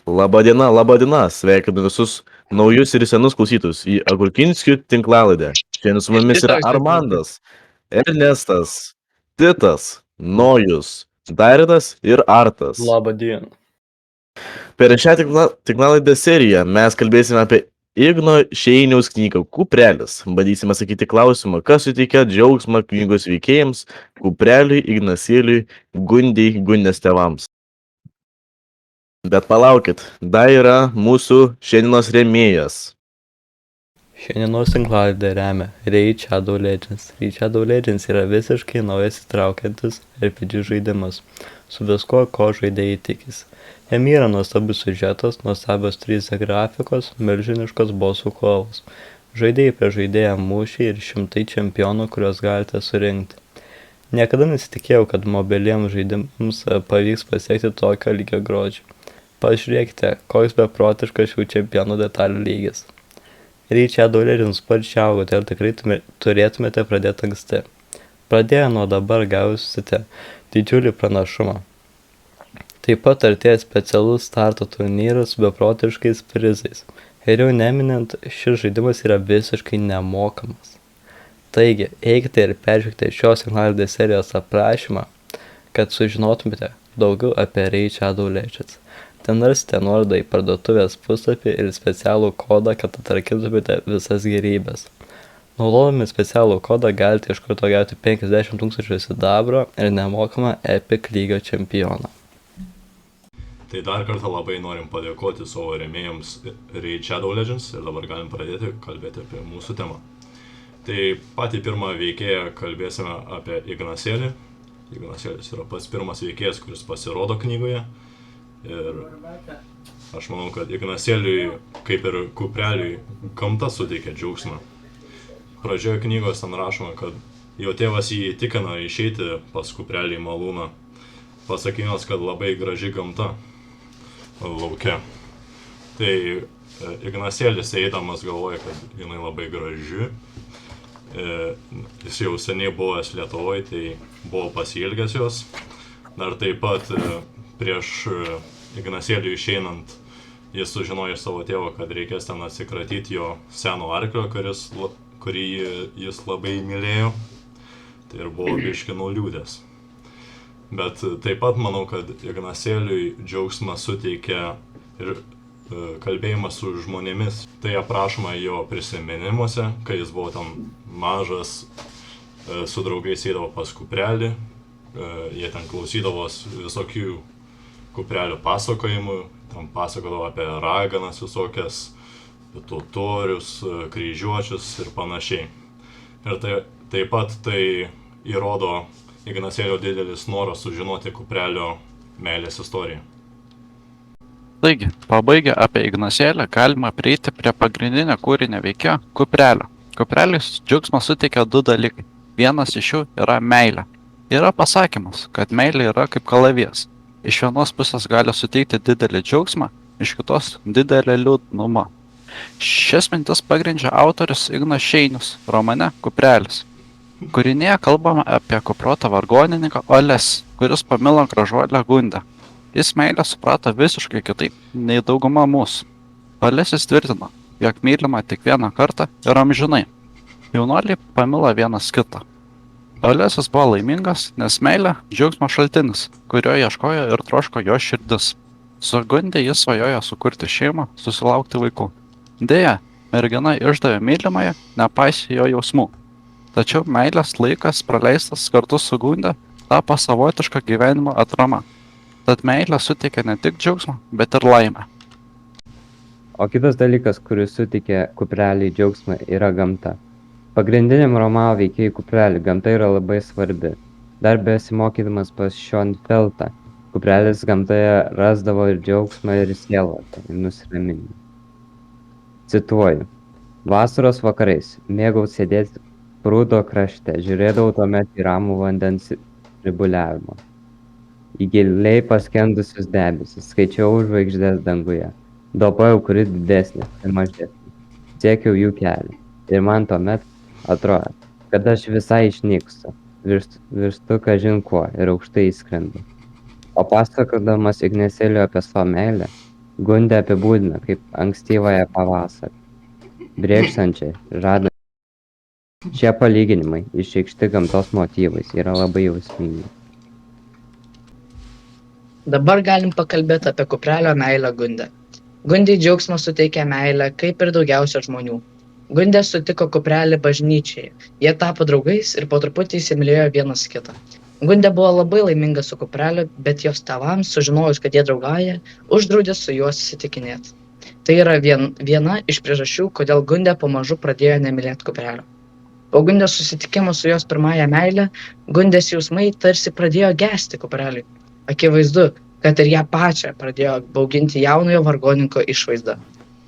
Labadiena, sveikinu visus naujus ir senus klausytus į Agurkinskių tinklalaidę. Šiandien su mumis yra Armandas, Ernestas, Titas, Nojus, Daritas ir Artas. Labą dieną. Per šią tinklalaidę seriją mes kalbėsime apie Igno Šeiniaus knygą Kuprelis. Bandysime sakyti klausimą, kas suteikia džiaugsmą knygos veikėjams, Kupreliui, Ignasėliui, Gundės tėvams. Bet palaukit, dar yra mūsų šiandienos rėmėjas. Šiandienos tinklalaidę remia Raid Shadow Legends. Raid Shadow Legends yra visiškai naujas įtraukiantis RPG žaidimas, su viskuo, ko žaidėjai tikisi. Jame yra nuostabus siužetas, nuostabios 3D grafikos, milžiniškos bosų kovos, žaidėjai prie žaidėją mūšiai ir šimtai čempionų, kuriuos galite surinkti. Niekada nesitikėjau, kad mobiliems žaidimams pavyks pasiekti tokio lygio grožio. Pažiūrėkite, koks beprotiškas šių čempionų detalių lygis. Raid Shadow Legends sparčiai auga, tai tikrai turėtumėte pradėti anksti. Pradėję nuo dabar gausite didžiulį pranašumą. Taip pat artėja specialus starto turnyras su beprotiškais prizais. Ir jau neminint, šis žaidimas yra visiškai nemokamas. Taigi, eikite ir peržiūrėkite šios tinklalaidės serijos aprašymą, kad sužinotumėte daugiau apie Raid Shadow Legends. Ten rasite nuorodą į parduotuvės puslapį ir specialų kodą, kad atrakintumėte visas gėrybes. Naudodami specialų kodą galite iš karto gauti 50 000 sidabro ir nemokamą Epic lygio čempioną. Tai dar kartą labai norim padėkoti savo rėmėjams Raid Shadow Legends ir dabar galim pradėti kalbėti apie mūsų temą. Tai patį pirmą veikėją kalbėsime apie Ignasėlį. Ignasėlis yra pats pirmas veikėjas, kuris pasirodo knygoje. Ir aš manau, kad Ignasėliui, kaip ir Kupreliui, gamta suteikia džiaugsmą. Pradžioje knygos ten rašoma, kad jo tėvas jį įtikino išeiti pas Kuprelį į malūną, pasakymas, kad labai graži gamta lauke. Tai Ignasėlis eidamas galvoja, kad jinai labai graži. Jis jau seniai buvęs Lietuvoje, tai buvo pasiilgęs jos. Dar taip pat prieš Ignasėliui išeinant, jis sužinojo iš savo tėvo, kad reikės ten atsikratyti jo seno arklio, kurį jis labai mylėjo. Tai ir buvo biški nuliūdęs. Bet taip pat manau, kad Ignasėliui džiaugsmą suteikia ir kalbėjimas su žmonėmis. Tai aprašoma jo prisiminimuose, kai jis buvo ten mažas, su draugais eidavo pas Kuprelį, jie ten klausydavos visokių Kuprelio pasakojimų, ten pasakodavo apie raganas visokias, totorius, kryžiuočius ir panašiai. Ir taip pat tai įrodo Ignasėlio didelis noras sužinoti Kuprelio meilės istoriją. Taigi, pabaigę apie Ignasėlį, galima prieiti prie pagrindinio kūrinio veikėjo Kuprelio. Kuprelis džiaugsmą suteikia du dalykai. Vienas iš jų yra meilė. Yra pasakymas, kad meilė yra kaip kalavijas. Iš vienos pusės gali suteikti didelį džiaugsmą, iš kitos didelį liūdnumą. Šias mintis pagrindžia autorius Ignas Šeinius romane Kuprelis. Kūrinėje kalbama apie kuprotą vargonininką Olesį, kuris pamilo gražuolę Gundę. Jis meilę suprato visiškai kitaip nei dauguma mūsų. Olesis tvirtino, jog mylima tik vieną kartą ir amžinai. Jaunuoliai pamilo vienas kitą. Olesis buvo laimingas, nes meilė džiaugsmo šaltinis, kurio ieškojo ir troško jo širdis. Su Gundė jis svajojo sukurti šeimą, susilaukti vaikų. Deja, mergina išdavė mylimąją, nepaisė jo jausmų. Tačiau meilės laikas praleistas kartu su Gunde tapo savotiška gyvenimo atrama. Tad meilė suteikia ne tik džiaugsmą, bet ir laimę. O kitas dalykas, kuris suteikia Kupreliui džiaugsmą, yra gamta. Pagrindiniam romano veikėjui Kupreliui gamta yra labai svarbi. Dar besimokydamas pas Šionfeltą, Kuprelis gamtoje rasdavo ir džiaugsmą, ir sielvartą, ir nusiraminimą. Cituoju. Vasaros vakarais mėgau sėdėti prūdo krašte, žiūrėdavau tuomet į ramų vandens ribuliavimą. Į giliai paskendusius debesis, skaičiau žvaigždės danguje. Dopojau, kuris didesnis ir mažesnis. Siekiau jų kelią. Ir man tuomet atrodo, kad aš visai išnykstu, virstu kažin kuo ir aukštai įskrendu. O pasakodamas Ignasėliui apie savo meilę, Gundė apibūdina kaip ankstyvąją pavasarį, brėkštančią, žadančią. Šie palyginimai, išreikšti gamtos motyvais, yra labai jausmingi. Dabar galim pakalbėti apie kuprelio meilę Gundę. Gundei džiaugsmą suteikė meilę, kaip ir daugiausia žmonių. Gundė sutiko kuprelį bažnyčiai. Jie tapo draugais ir po truputį įsimylėjo vienas kitą. Gundė buvo labai laiminga su kupreliu, bet jos tėvams, sužinojus, kad jie draugauja, uždraudė su juos susitikinėti. Tai yra viena iš priežasčių, kodėl Gundė pamažu pradėjo nemylėti kuprelio. Po Gundės susitikimo su jos pirmąja meile, Gundės jausmai tarsi pradėjo gesti kupreliui. Akivaizdu, kad ir ją pačią pradėjo bauginti jaunojo vargonininko išvaizda,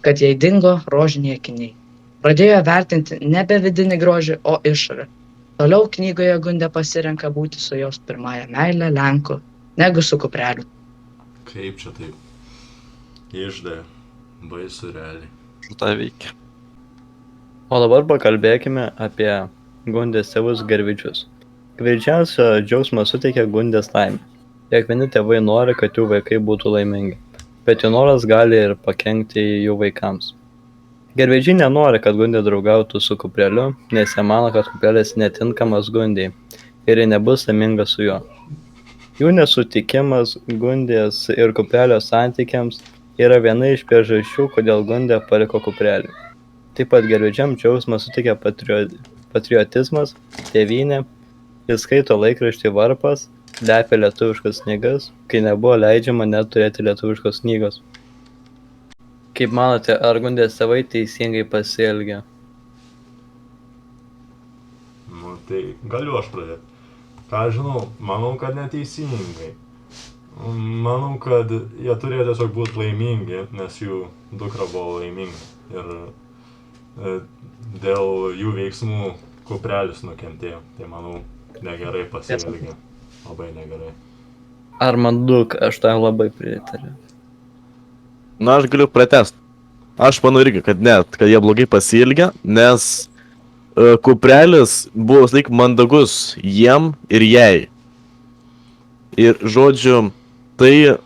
kad jai dingo rožiniai akiniai. Pradėjo vertinti nebe vidinį grožį, o išorę. Toliau knygoje Gundė pasirenka būti su jos pirmąja meile Lenku, negu su kupreliu. Kaip čia taip? Išdė. Baisu realiai. Tai veikia. O dabar pakalbėkime apie Gundės tėvus Gervidžius. Greičiausia džiaugsmą suteikia Gundės laimė. Kiekvieni tėvai nori, kad jų vaikai būtų laimingi, bet jų noras gali ir pakenkti jų vaikams. Gervidžiai nenori, kad Gundė draugautų su kupreliu, nes jie mano, kad kuprelis netinkamas Gundei ir ji nebus laiminga su juo. Jų nesutikimas Gundės ir kuprelio santykiams yra viena iš priežasčių, kodėl Gundė paliko kuprelį. Taip pat Gervidžiam džiaugsmą suteikia patriotizmas, tėvynė, jis skaito laikraštį Varpas, lepia lietuviškas knygas, kai nebuvo leidžiama net turėti lietuviškos knygos. Kaip manote, ar Gundės tėvai teisingai pasielgė? Nu, tai galiu aš pradėti. Ką žinau, manau, kad neteisingai. Manau, kad jie turėjo tiesiog būti laimingi, nes jų dukra buvo laiminga. Ir dėl jų veiksmų kuprelis nukentėjo. Tai manau, negerai pasielgė. Labai negerai. Ar man duk, aš tam labai pritariu. Na, aš galiu pratęsti. Aš manau irgi, kad jie blogai pasielgė, nes kuprelis buvo laik mandagus jiem ir jai. Ir žodžiu, tai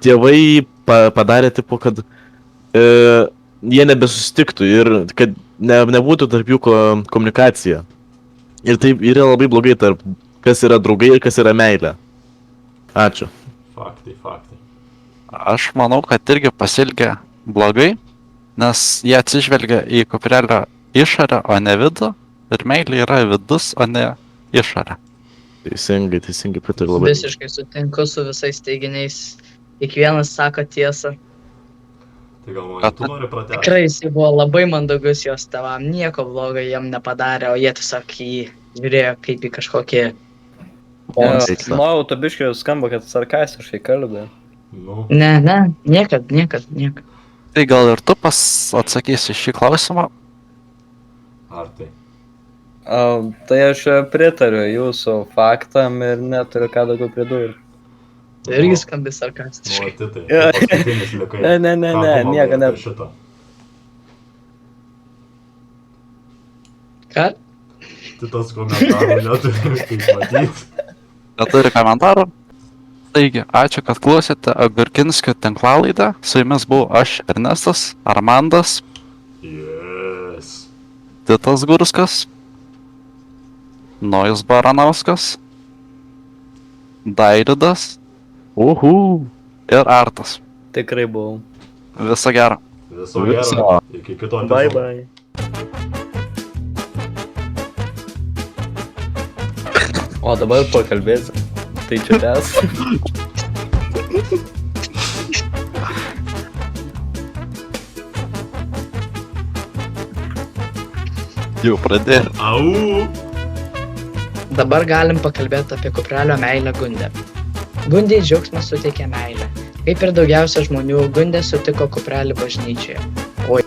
tėvai padarė tipo, kad jie nebesusitiktų ir kad nebūtų tarp jų komunikacija. Ir taip yra labai blogai tarp kas yra draugai ir kas yra meilė. Ačiū. Faktai. Aš manau, kad irgi pasielgė blogai, nes jie atsižvelgia į kuprelio išorę, o ne vidų. Ir meilė yra vidus, o ne išorė. Teisingai pritariu labai. Visiškai sutinku su visais teiginiais. Kiekvienas sako tiesą. Tai gal man tu nori pratęsti? Tikrai jis buvo labai mandagus jos tėvam, nieko blogo jiem nepadarė, o jie tiesiog jį žiūrėjo kaip į kažkokį monstrą. Nu, autobiškai skamba, kad sarkastiškai kalbė. Nu, Ne, niekad. Tai gal ir tu atsakysi šį klausimą? ar tai? Tai aš pritariu jūsų faktam ir neturiu ką daugiau pridurti. Tai irgi skambi sarkastiškai. Nu, tai paskutinis likai. Ne, nieko ne. Šitą. Ką? Titas komentarų neturi, kaip matyti. Neturi komentarų? Taigi, ačiū, kad klausėte Agurkinskio tinklalaidę. Su jumis buvau aš, Ernestas, Armandas, Yes. Titas Gurskas, Nojus Baranauskas, Dairidas ir Artas. Tikrai buvau. Viso gero. Viso gero. Viso. Iki kito Bye epizodo. bye. O dabar pakalbėsim. Tai čia tęs. Jau pradėjau. Au. Dabar galim pakalbėti apie kuprelio meilę Gundę. Gundei džiaugsmą suteikė meilę. Kaip ir daugiausia žmonių, Gundė sutiko kuprelį bažnyčioje. Oi.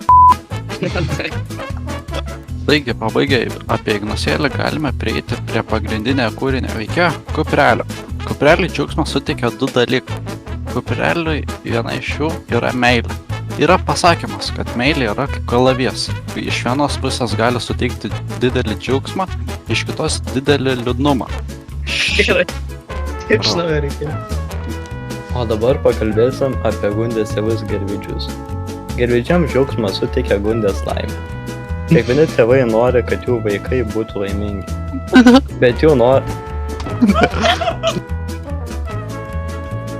Taigi, pabaigai apie Ignasėlį galime prieiti prie pagrindinio kūrinio veikėjo – kuprelio. Kupreliui džiaugsmą suteikia du dalykai. Kupreliui viena iš jų yra meilė. Yra pasakymas, kad meilė yra kaip kalavijas. Iš vienos pusės gali suteikti didelį džiaugsmą, iš kitos didelį liūdnumą. Gerai. Iš naujo reikia. O dabar pakalbėsim apie Gundės tėvus Gervidžius. Gervidžiams džiaugsmą suteikia Gundės laimė. Kiekvieni tėvai nori, kad jų vaikai būtų laimingi. Bet jų nori...